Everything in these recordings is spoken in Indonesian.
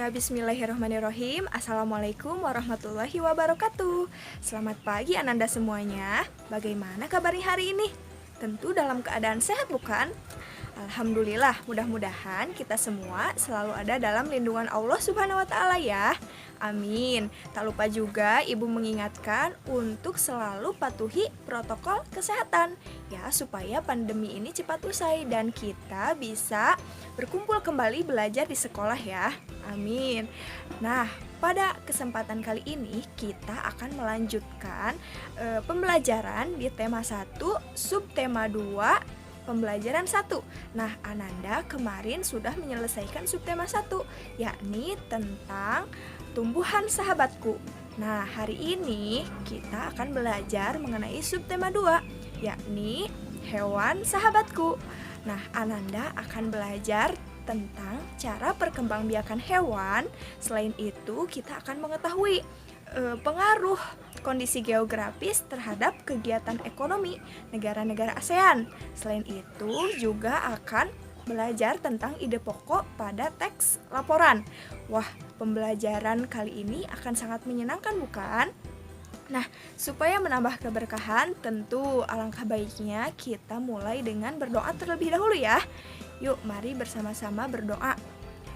Ya, bismillahirrahmanirrahim. Assalamualaikum warahmatullahi wabarakatuh. Selamat pagi Ananda semuanya. Bagaimana kabarnya hari ini? Tentu dalam keadaan sehat bukan? Alhamdulillah, mudah-mudahan kita semua selalu ada dalam lindungan Allah Subhanahu wa taala ya. Amin. Tak lupa juga Ibu mengingatkan untuk selalu patuhi protokol kesehatan ya, supaya pandemi ini cepat usai dan kita bisa berkumpul kembali belajar di sekolah ya. Amin. Nah, pada kesempatan kali ini kita akan melanjutkan pembelajaran di tema 1, subtema 2, pembelajaran 1. Nah, Ananda kemarin sudah menyelesaikan subtema 1, yakni tentang tumbuhan sahabatku. Nah, hari ini kita akan belajar mengenai subtema 2, yakni hewan sahabatku. Nah, Ananda akan belajar tentang cara perkembangbiakan hewan. Selain itu, kita akan mengetahui pengaruh kondisi geografis terhadap kegiatan ekonomi negara-negara ASEAN. Selain itu juga akan belajar tentang ide pokok pada teks laporan. Wah, pembelajaran kali ini akan sangat menyenangkan bukan? Nah, supaya menambah keberkahan, tentu alangkah baiknya kita mulai dengan berdoa terlebih dahulu ya. Yuk, mari bersama-sama berdoa.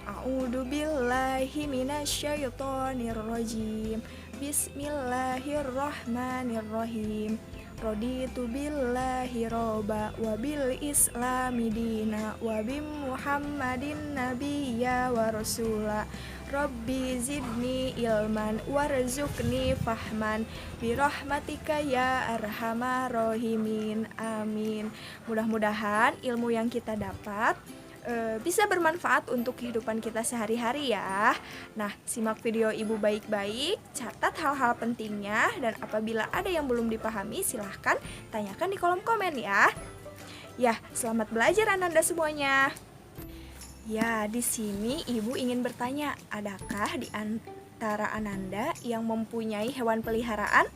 A'udzubillahi minasyaitonirrajim. Bismillahirrahmanirrahim. Raditu billahi robba wa bil islami dina wa bi muhammadin nabiyya wa rasula. Rabbi zidni ilman warzuqni fahman birahmatika ya arhamar rahimin. Amin. Mudah-mudahan ilmu yang kita dapat bisa bermanfaat untuk kehidupan kita sehari-hari ya. Nah, simak video Ibu baik-baik, catat hal-hal pentingnya, dan apabila ada yang belum dipahami silahkan tanyakan di kolom komen ya. Ya, selamat belajar Ananda semuanya. Ya, di sini Ibu ingin bertanya, adakah di antara Ananda yang mempunyai hewan peliharaan?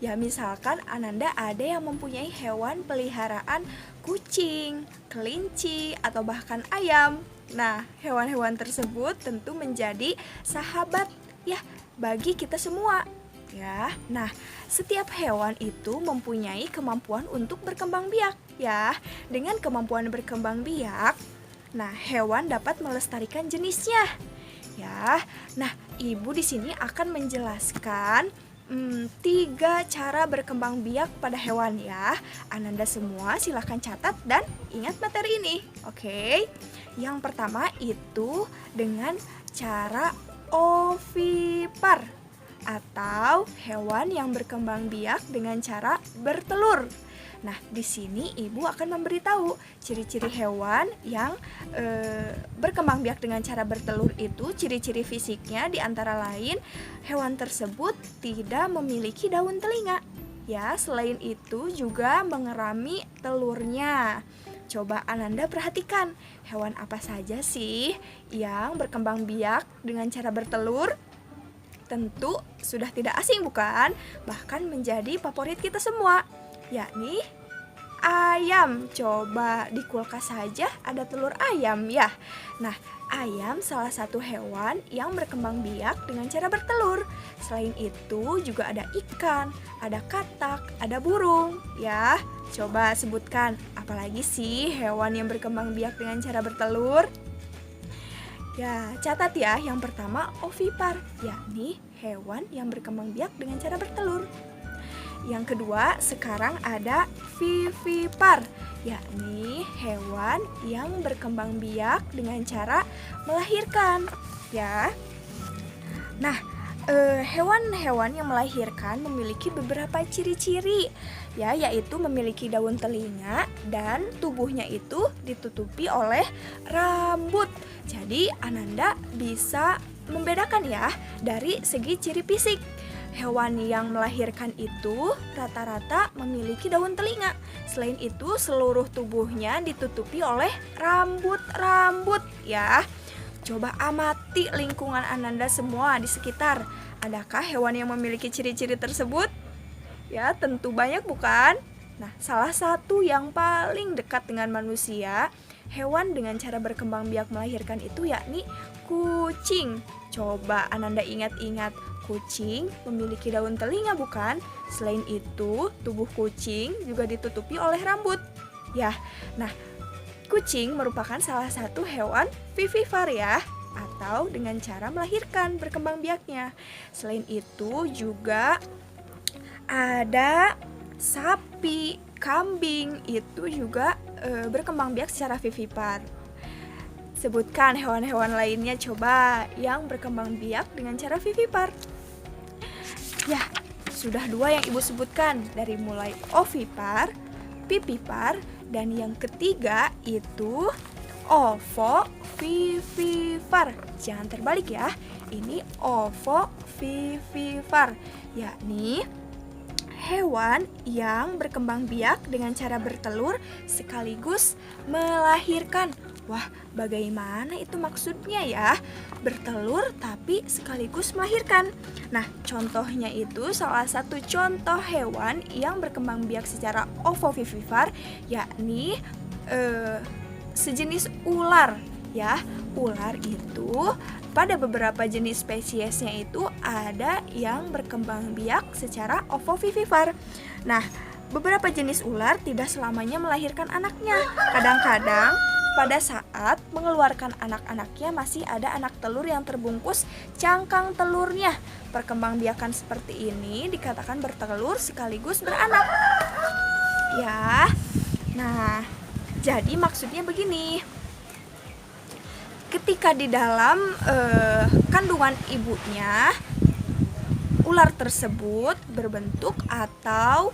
Ya, misalkan Ananda ada yang mempunyai hewan peliharaan kucing, kelinci, atau bahkan ayam. Nah, hewan-hewan tersebut tentu menjadi sahabat ya bagi kita semua. Ya, nah setiap hewan itu mempunyai kemampuan untuk berkembang biak ya. Dengan kemampuan berkembang biak, nah hewan dapat melestarikan jenisnya. Ya, nah Ibu di sini akan menjelaskan 3 cara berkembang biak pada hewan ya. Ananda semua silahkan catat dan ingat materi ini. Oke. Yang pertama itu dengan cara ovipar atau hewan yang berkembang biak dengan cara bertelur. Nah, di sini Ibu akan memberitahu ciri-ciri hewan yang berkembang biak dengan cara bertelur itu. Ciri-ciri fisiknya di antara lain hewan tersebut tidak memiliki daun telinga. Ya, selain itu juga mengerami telurnya. Coba Ananda perhatikan, hewan apa saja sih yang berkembang biak dengan cara bertelur? Tentu sudah tidak asing bukan? Bahkan menjadi favorit kita semua, yakni ayam. Coba di kulkas saja ada telur ayam ya. Nah, ayam salah satu hewan yang berkembang biak dengan cara bertelur. Selain itu juga ada ikan, ada katak, ada burung ya. Coba sebutkan apalagi sih hewan yang berkembang biak dengan cara bertelur? Ya, catat ya, yang pertama ovipar, yakni hewan yang berkembang biak dengan cara bertelur. Yang kedua, sekarang ada vivipar, yakni hewan yang berkembang biak dengan cara melahirkan. Ya. Nah, hewan-hewan yang melahirkan memiliki beberapa ciri-ciri ya, yaitu memiliki daun telinga dan tubuhnya itu ditutupi oleh rambut. Jadi Ananda bisa membedakan ya dari segi ciri fisik. Hewan yang melahirkan itu rata-rata memiliki daun telinga. Selain itu seluruh tubuhnya ditutupi oleh rambut-rambut ya. Coba amati lingkungan Ananda semua di sekitar. Adakah hewan yang memiliki ciri-ciri tersebut? Ya, tentu banyak bukan? Nah, salah satu yang paling dekat dengan manusia hewan dengan cara berkembang biak melahirkan itu yakni kucing. Coba Ananda ingat-ingat, kucing memiliki daun telinga bukan? Selain itu, tubuh kucing juga ditutupi oleh rambut. Ya, nah kucing merupakan salah satu hewan vivipar ya, atau dengan cara melahirkan berkembang biaknya. Selain itu juga ada sapi, kambing, itu juga berkembang biak secara vivipar. Sebutkan hewan-hewan lainnya coba yang berkembang biak dengan cara vivipar. Ya, sudah 2 yang Ibu sebutkan, dari mulai ovipar, vivipar, dan yang ketiga itu ovovivipar. Jangan terbalik ya, ini ovovivipar, yakni hewan yang berkembang biak dengan cara bertelur sekaligus melahirkan. Wah, bagaimana itu maksudnya ya? Bertelur tapi sekaligus melahirkan. Nah, contohnya itu salah satu contoh hewan yang berkembang biak secara ovovivipar, yakni sejenis ular ya. Ular itu pada beberapa jenis spesiesnya itu ada yang berkembang biak secara ovovivipar. Nah, beberapa jenis ular tidak selamanya melahirkan anaknya. Kadang-kadang pada saat mengeluarkan anak-anaknya masih ada anak telur yang terbungkus cangkang telurnya. Perkembangbiakan seperti ini dikatakan bertelur sekaligus beranak. Ya. Nah, jadi maksudnya begini. Ketika di dalam kandungan ibunya, ular tersebut berbentuk atau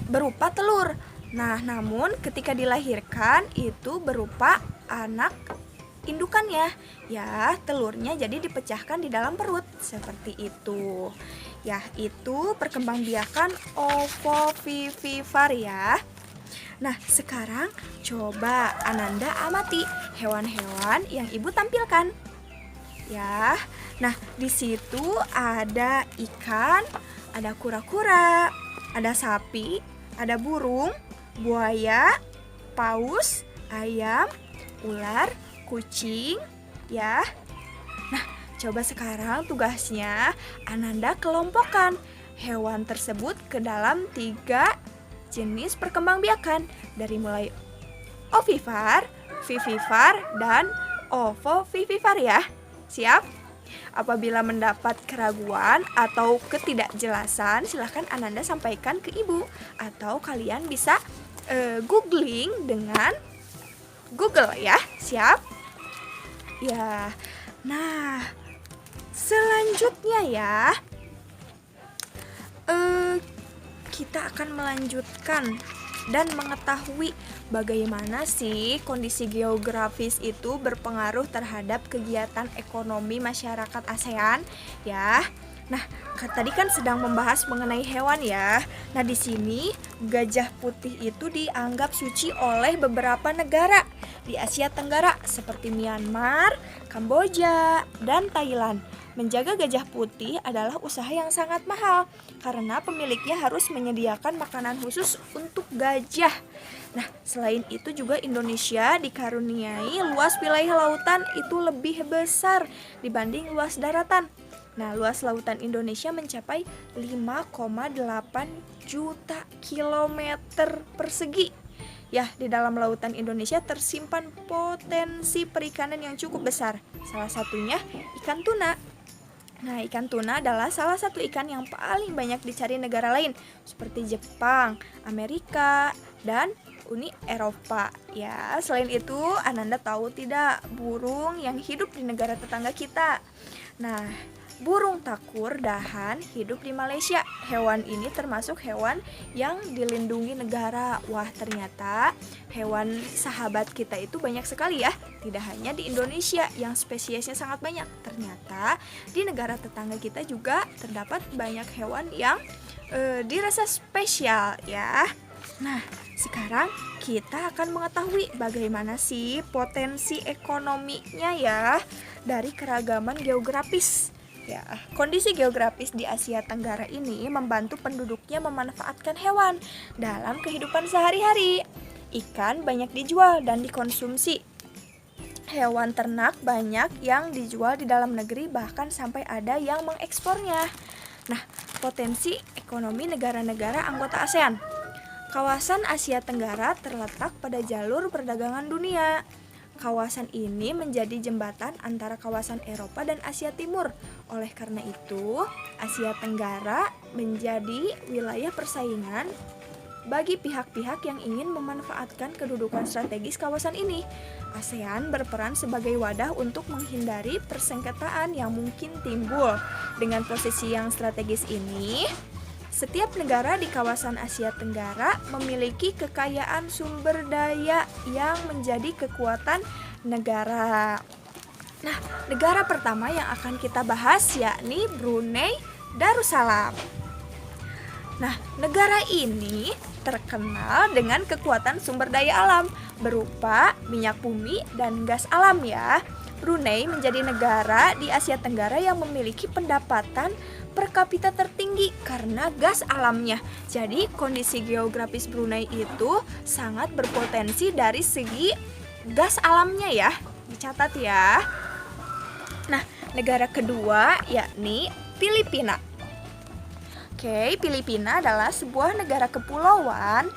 berupa telur. Nah, namun ketika dilahirkan itu berupa anak indukannya. Ya, telurnya jadi dipecahkan di dalam perut seperti itu. Ya, itu perkembangbiakan ovovivipar ya. Nah, sekarang coba Ananda amati hewan-hewan yang Ibu tampilkan. Ya. Nah, di situ ada ikan, ada kura-kura, ada sapi, ada burung, buaya, paus, ayam, ular, kucing, ya. Nah, coba sekarang tugasnya Ananda kelompokkan hewan tersebut ke dalam 3 jenis perkembangbiakan, dari mulai ovipar, vivipar, dan ovovivipar ya. Siap? Apabila mendapat keraguan atau ketidakjelasan, silahkan Ananda sampaikan ke Ibu, atau kalian bisa googling dengan Google ya. Siap? Ya. Nah, selanjutnya ya, kita akan melanjutkan dan mengetahui bagaimana sih kondisi geografis itu berpengaruh terhadap kegiatan ekonomi masyarakat ASEAN ya. Nah, tadi kan sedang membahas mengenai hewan ya. Nah, di sini gajah putih itu dianggap suci oleh beberapa negara di Asia Tenggara seperti Myanmar, Kamboja, dan Thailand. Menjaga gajah putih adalah usaha yang sangat mahal karena pemiliknya harus menyediakan makanan khusus untuk gajah. Nah, selain itu juga Indonesia dikaruniai luas wilayah lautan itu lebih besar dibanding luas daratan. Nah, luas lautan Indonesia mencapai 5,8 juta kilometer persegi. Ya, di dalam lautan Indonesia tersimpan potensi perikanan yang cukup besar. Salah satunya ikan tuna. Nah, ikan tuna adalah salah satu ikan yang paling banyak dicari negara lain seperti Jepang, Amerika, dan Uni Eropa. Ya, selain itu, Ananda tahu tidak burung yang hidup di negara tetangga kita? Nah, burung takur dahan hidup di Malaysia. Hewan ini termasuk hewan yang dilindungi negara. Wah, ternyata hewan sahabat kita itu banyak sekali ya. Tidak hanya di Indonesia yang spesiesnya sangat banyak. Ternyata di negara tetangga kita juga terdapat banyak hewan yang dirasa spesial ya. Nah, sekarang kita akan mengetahui bagaimana sih potensi ekonominya ya dari keragaman geografis. Ya, kondisi geografis di Asia Tenggara ini membantu penduduknya memanfaatkan hewan dalam kehidupan sehari-hari. ikan banyak dijual dan dikonsumsi. Hewan ternak banyak yang dijual di dalam negeri, bahkan sampai ada yang mengekspornya. Nah, potensi ekonomi negara-negara anggota ASEAN. Kawasan Asia Tenggara terletak pada jalur perdagangan dunia. Kawasan ini menjadi jembatan antara kawasan Eropa dan Asia Timur. Oleh karena itu, Asia Tenggara menjadi wilayah persaingan bagi pihak-pihak yang ingin memanfaatkan kedudukan strategis kawasan ini. ASEAN berperan sebagai wadah untuk menghindari persengketaan yang mungkin timbul. Dengan posisi yang strategis ini, setiap negara di kawasan Asia Tenggara memiliki kekayaan sumber daya yang menjadi kekuatan negara. Nah, negara pertama yang akan kita bahas yakni Brunei Darussalam. Nah, negara ini terkenal dengan kekuatan sumber daya alam berupa minyak bumi dan gas alam ya. Brunei menjadi negara di Asia Tenggara yang memiliki pendapatan per kapita tertinggi karena gas alamnya. Jadi kondisi geografis Brunei itu sangat berpotensi dari segi gas alamnya ya. Dicatat ya. Nah, negara kedua yakni Filipina. Oke, Filipina adalah sebuah negara kepulauan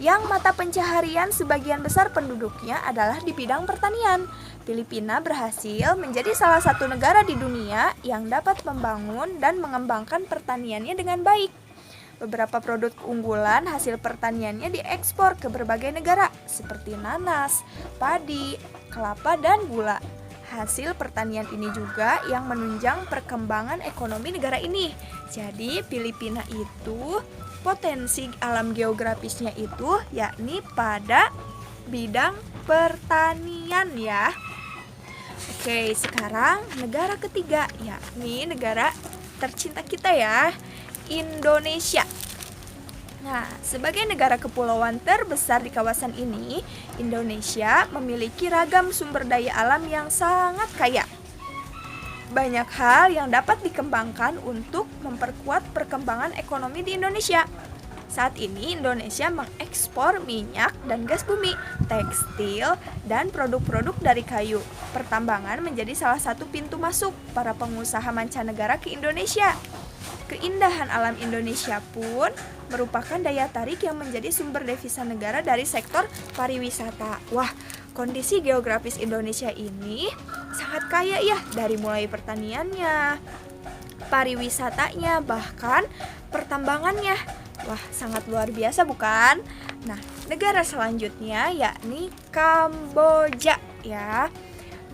yang mata pencaharian sebagian besar penduduknya adalah di bidang pertanian. Filipina berhasil menjadi salah satu negara di dunia yang dapat membangun dan mengembangkan pertaniannya dengan baik. Beberapa produk unggulan hasil pertaniannya diekspor ke berbagai negara seperti nanas, padi, kelapa, dan gula. Hasil pertanian ini juga yang menunjang perkembangan ekonomi negara ini. Jadi Filipina itu potensi alam geografisnya itu yakni pada bidang pertanian ya. Oke, sekarang negara ketiga yakni negara tercinta kita ya, Indonesia. Nah, sebagai negara kepulauan terbesar di kawasan ini, Indonesia memiliki ragam sumber daya alam yang sangat kaya. Banyak hal yang dapat dikembangkan untuk memperkuat perkembangan ekonomi di Indonesia. Saat ini Indonesia mengekspor minyak dan gas bumi, tekstil, dan produk-produk dari kayu. Pertambangan menjadi salah satu pintu masuk para pengusaha mancanegara ke Indonesia. Keindahan alam Indonesia pun merupakan daya tarik yang menjadi sumber devisa negara dari sektor pariwisata. Wah, kondisi geografis Indonesia ini sangat kaya ya, dari mulai pertaniannya, pariwisatanya, bahkan pertambangannya. Wah, sangat luar biasa bukan? Nah, negara selanjutnya yakni Kamboja ya.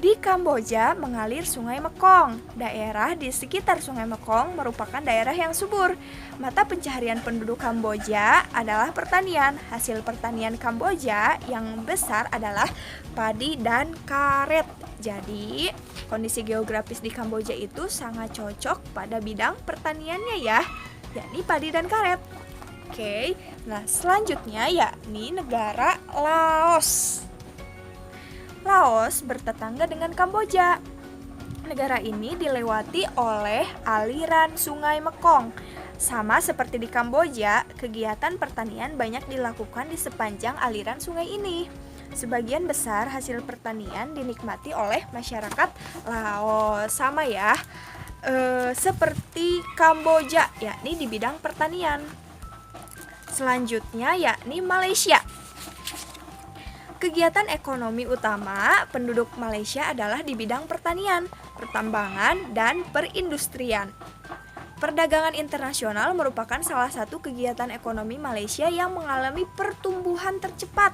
Di Kamboja mengalir Sungai Mekong. Daerah di sekitar Sungai Mekong merupakan daerah yang subur. Mata pencaharian penduduk Kamboja adalah pertanian. Hasil pertanian Kamboja yang besar adalah padi dan karet. Jadi, kondisi geografis di Kamboja itu sangat cocok pada bidang pertaniannya ya, yakni padi dan karet. Oke, nah selanjutnya yakni negara Laos. Laos bertetangga dengan Kamboja. Negara ini dilewati oleh aliran Sungai Mekong. Sama seperti di Kamboja, kegiatan pertanian banyak dilakukan di sepanjang aliran sungai ini. Sebagian besar hasil pertanian dinikmati oleh masyarakat Laos. Sama ya, seperti Kamboja, yakni di bidang pertanian. Selanjutnya yakni Malaysia. Kegiatan ekonomi utama penduduk Malaysia adalah di bidang pertanian, pertambangan, dan perindustrian. Perdagangan internasional merupakan salah satu kegiatan ekonomi Malaysia yang mengalami pertumbuhan tercepat.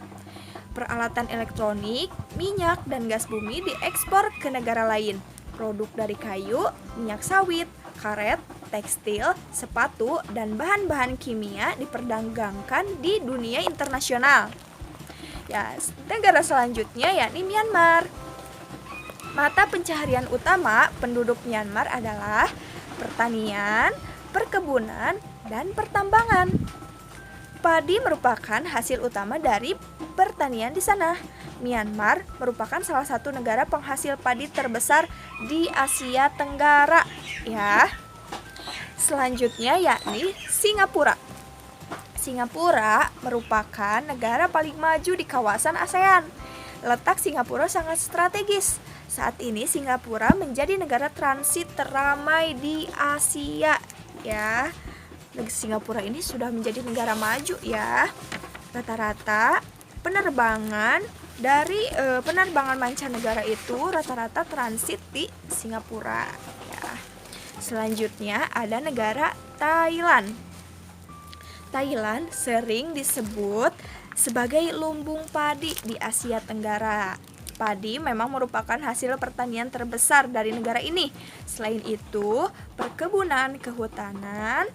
Peralatan elektronik, minyak, dan gas bumi diekspor ke negara lain. Produk dari kayu, minyak sawit, karet, tekstil, sepatu, dan bahan-bahan kimia diperdagangkan di dunia internasional. Ya, negara selanjutnya yakni Myanmar. Mata pencaharian utama penduduk Myanmar adalah pertanian, perkebunan, dan pertambangan. Padi merupakan hasil utama dari pertanian di sana. Myanmar merupakan salah satu negara penghasil padi terbesar di Asia Tenggara ya. Selanjutnya yakni Singapura. Singapura merupakan negara paling maju di kawasan ASEAN. Letak Singapura sangat strategis. Saat ini Singapura menjadi negara transit teramai di Asia ya. Singapura ini sudah menjadi negara maju ya. Rata-rata penerbangan mancanegara itu rata-rata transit di Singapura ya. Selanjutnya ada negara Thailand. Thailand sering disebut sebagai lumbung padi di Asia Tenggara. Padi memang merupakan hasil pertanian terbesar dari negara ini. Selain itu, perkebunan, kehutanan,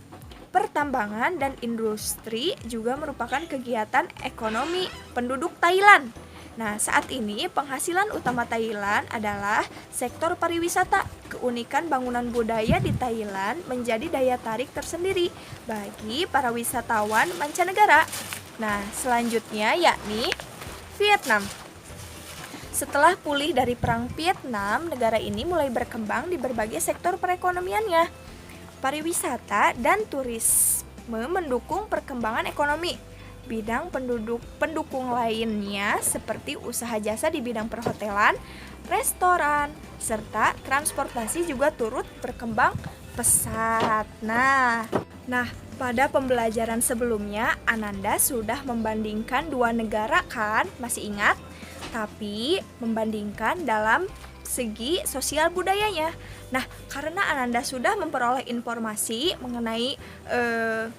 pertambangan, dan industri juga merupakan kegiatan ekonomi penduduk Thailand. Nah, saat ini penghasilan utama Thailand adalah sektor pariwisata. Keunikan bangunan budaya di Thailand menjadi daya tarik tersendiri bagi para wisatawan mancanegara. Nah, selanjutnya yakni Vietnam. Setelah pulih dari Perang Vietnam, negara ini mulai berkembang di berbagai sektor perekonomiannya. Pariwisata dan turisme mendukung perkembangan ekonomi. Bidang pendukung lainnya seperti usaha jasa di bidang perhotelan, restoran, serta transportasi juga turut berkembang pesat. Nah, pada pembelajaran sebelumnya Ananda sudah membandingkan dua negara kan? Masih ingat? Tapi membandingkan dalam segi sosial budayanya. Nah, karena Ananda sudah memperoleh informasi mengenai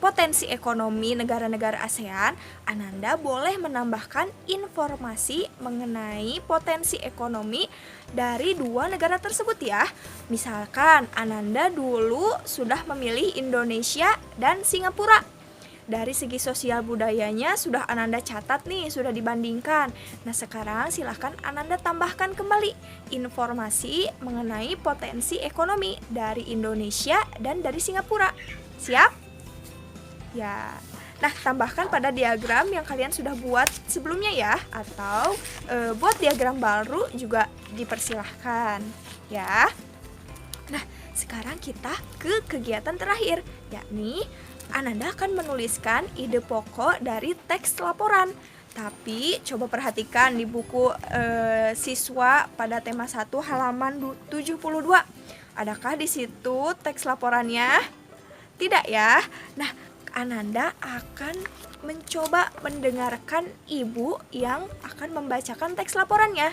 potensi ekonomi negara-negara ASEAN, Ananda boleh menambahkan informasi mengenai potensi ekonomi dari dua negara tersebut ya. Misalkan Ananda dulu sudah memilih Indonesia dan Singapura. Dari segi sosial budayanya sudah Ananda catat nih, sudah dibandingkan. Nah, sekarang silahkan Ananda tambahkan kembali informasi mengenai potensi ekonomi dari Indonesia dan dari Singapura. Siap? Ya. Nah, tambahkan pada diagram yang kalian sudah buat sebelumnya ya, atau buat diagram baru juga dipersilahkan ya. Nah, sekarang kita ke kegiatan terakhir, yakni Ananda akan menuliskan ide pokok dari teks laporan. Tapi coba perhatikan di buku siswa pada tema 1 halaman 72. Adakah di situ teks laporannya? Tidak ya. Nah, Ananda akan mencoba mendengarkan ibu yang akan membacakan teks laporannya.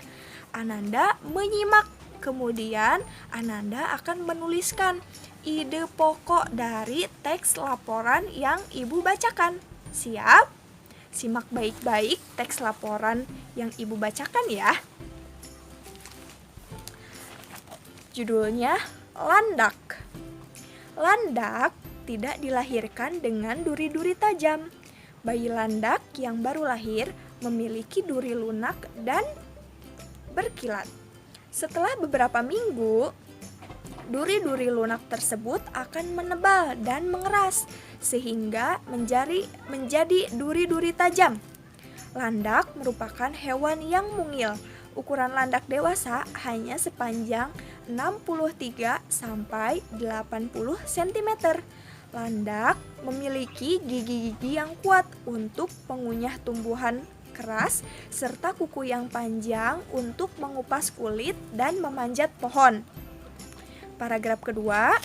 Ananda menyimak, kemudian Ananda akan menuliskan ide pokok dari teks laporan yang ibu bacakan. Siap? Simak baik-baik teks laporan yang ibu bacakan ya. Judulnya Landak. Landak tidak dilahirkan dengan duri-duri tajam. Bayi landak yang baru lahir memiliki duri lunak dan berkilat. Setelah beberapa minggu, duri-duri lunak tersebut akan menebal dan mengeras sehingga menjadi duri-duri tajam. Landak merupakan hewan yang mungil. Ukuran landak dewasa hanya sepanjang 63 sampai 80 cm. Landak memiliki gigi-gigi yang kuat untuk mengunyah tumbuhan keras serta kuku yang panjang untuk mengupas kulit dan memanjat pohon. Paragraf kedua,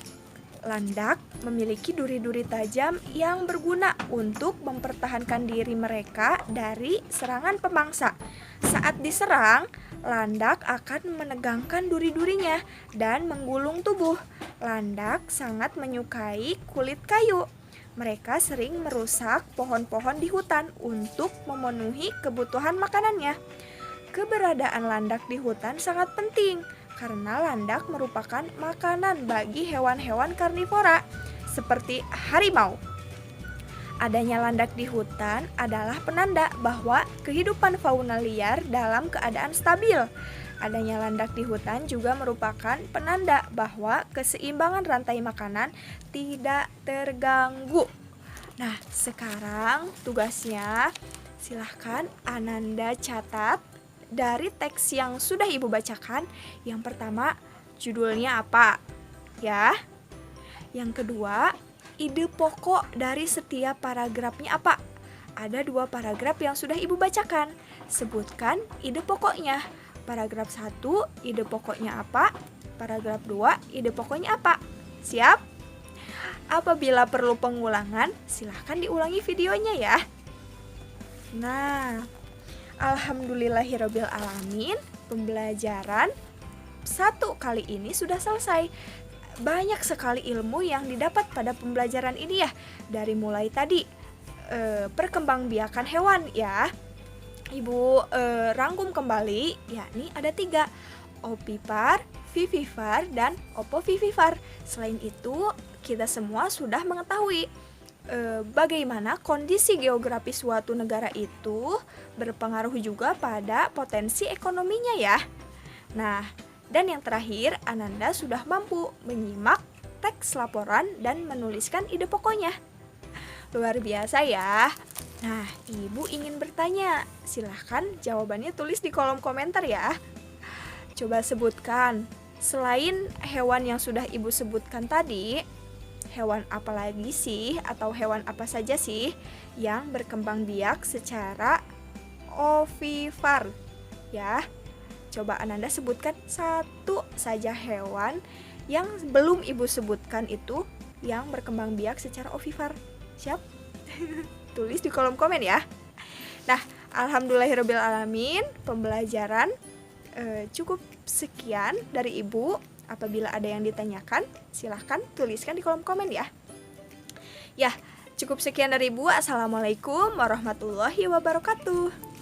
landak memiliki duri-duri tajam yang berguna untuk mempertahankan diri mereka dari serangan pemangsa. Saat diserang, landak akan menegangkan duri-durinya dan menggulung tubuh. Landak sangat menyukai kulit kayu. Mereka sering merusak pohon-pohon di hutan untuk memenuhi kebutuhan makanannya. Keberadaan landak di hutan sangat penting karena landak merupakan makanan bagi hewan-hewan karnivora seperti harimau. Adanya landak di hutan adalah penanda bahwa kehidupan fauna liar dalam keadaan stabil. Adanya landak di hutan juga merupakan penanda bahwa keseimbangan rantai makanan tidak terganggu. Nah, sekarang tugasnya silahkan Ananda catat dari teks yang sudah ibu bacakan. Yang pertama, judulnya apa? Ya. Yang kedua, ide pokok dari setiap paragrafnya apa? Ada 2 paragraf yang sudah Ibu bacakan. Sebutkan ide pokoknya. Paragraf 1, ide pokoknya apa? Paragraf 2, ide pokoknya apa? Siap? Apabila perlu pengulangan, silahkan diulangi videonya ya. Nah, alhamdulillahirabbil alamin, pembelajaran 1 kali ini sudah selesai. Banyak sekali ilmu yang didapat pada pembelajaran ini ya. Dari mulai tadi perkembangbiakan hewan ya. Ibu rangkum kembali, yakni ada 3, ovipar, vivipar, dan opovivipar. Selain itu, kita semua sudah mengetahui bagaimana kondisi geografis suatu negara itu berpengaruh juga pada potensi ekonominya ya. Nah, dan yang terakhir, Ananda sudah mampu menyimak teks laporan dan menuliskan ide pokoknya. Luar biasa ya. Nah, Ibu ingin bertanya, silahkan jawabannya tulis di kolom komentar ya. Coba sebutkan, selain hewan yang sudah Ibu sebutkan tadi, hewan apa lagi sih atau hewan apa saja sih yang berkembang biak secara ovipar ya? Coba Ananda sebutkan 1 saja hewan yang belum Ibu sebutkan itu yang berkembang biak secara ovipar. Siap? Tulis di kolom komen ya. Nah, alhamdulillahirabbil alamin, pembelajaran cukup sekian dari Ibu. Apabila ada yang ditanyakan, silahkan tuliskan di kolom komen ya. Ya, cukup sekian dari Ibu. Assalamualaikum warahmatullahi wabarakatuh.